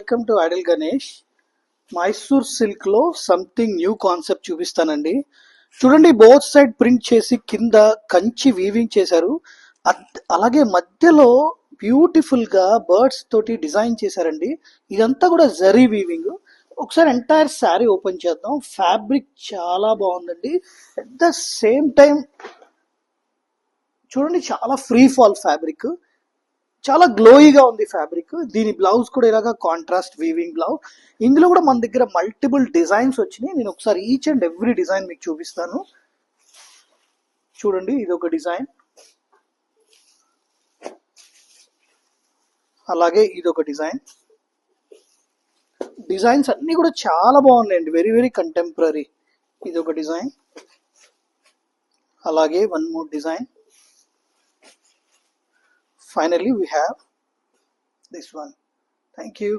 Welcome to Idol Ganesh. Mysore silk లో something new concept చూపిస్తానండి. చూడండి, బోత్ సైడ్ ప్రింట్ చేసి కింద కంచి వీవింగ్ చేశారు. అలాగే మధ్యలో బ్యూటిఫుల్ గా బర్డ్స్ తోటి డిజైన్ చేశారండి. ఇదంతా కూడా జరీ వీవింగ్. ఒకసారి ఎంటైర్ శారీ ఓపెన్ చేద్దాం. ఫ్యాబ్రిక్ చాలా బాగుందండి. అట్ ద సేమ్ టైం చూడండి, చాలా ఫ్రీ ఫాల్ ఫ్యాబ్రిక్, చాలా గ్లోయిగా ఉంది ఫ్యాబ్రిక్. దీని బ్లౌజ్ కూడా ఇలాగా కాంట్రాస్ట్ వీవింగ్ బ్లౌజ్. ఇందులో కూడా మన దగ్గర మల్టిపుల్ డిజైన్స్ వచ్చినాయి. నేను ఒకసారి ఈచ్ అండ్ ఎవ్రీ డిజైన్ మీకు చూపిస్తాను. చూడండి, ఇది ఒక డిజైన్, అలాగే ఇది ఒక డిజైన్. డిజైన్స్ అన్ని కూడా చాలా బాగున్నాయండి, వెరీ వెరీ కంటెంపరీ. ఇది ఒక డిజైన్, అలాగే one more design. Finally we have this one. Thank you.